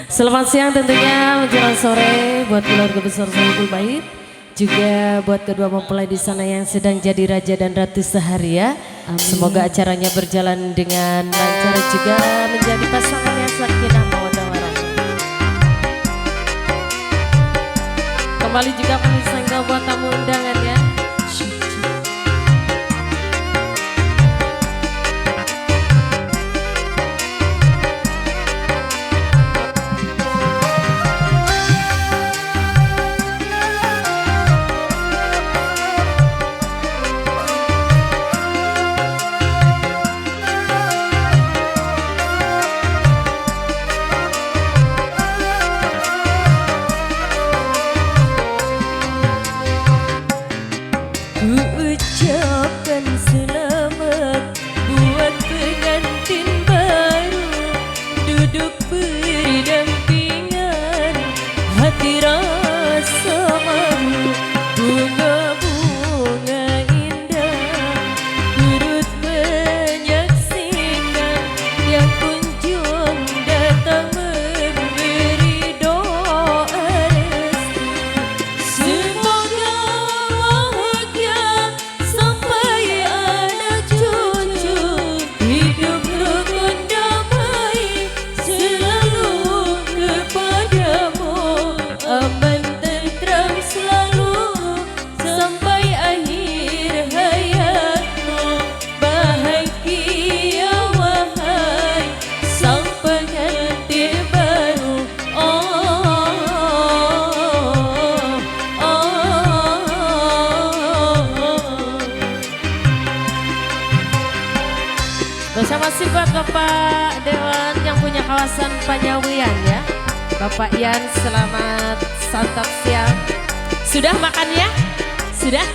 Selamat siang tentunya menjelang sore buat keluarga besar Sohibul Bait. Juga buat kedua mempelai di sana yang sedang jadi raja dan ratu sehari ya. Semoga acaranya berjalan dengan lancar juga menjadi pasangan yang sakinah mawaddah warahmah. Kembali juga kami sanggah buat tamu undangan ya. Ucapkan selamat buat pengantin baru, duduk berdampingan, hati rasa malu, bunga-bunga indah turut menyaksikan yang kunjung datang memberi doa restu. Semoga sampai anak cucu, hidup rukun damai selalu kepadamu, aman tentram selalu sampai akhir hayatmu, bahagia wahai sang pengantin baru. Bersama si buat Bapak Dewan yang punya kawasan Panyawian ya. Bapak Ian, selamat santap siang. Sudah makan ya? Sudah?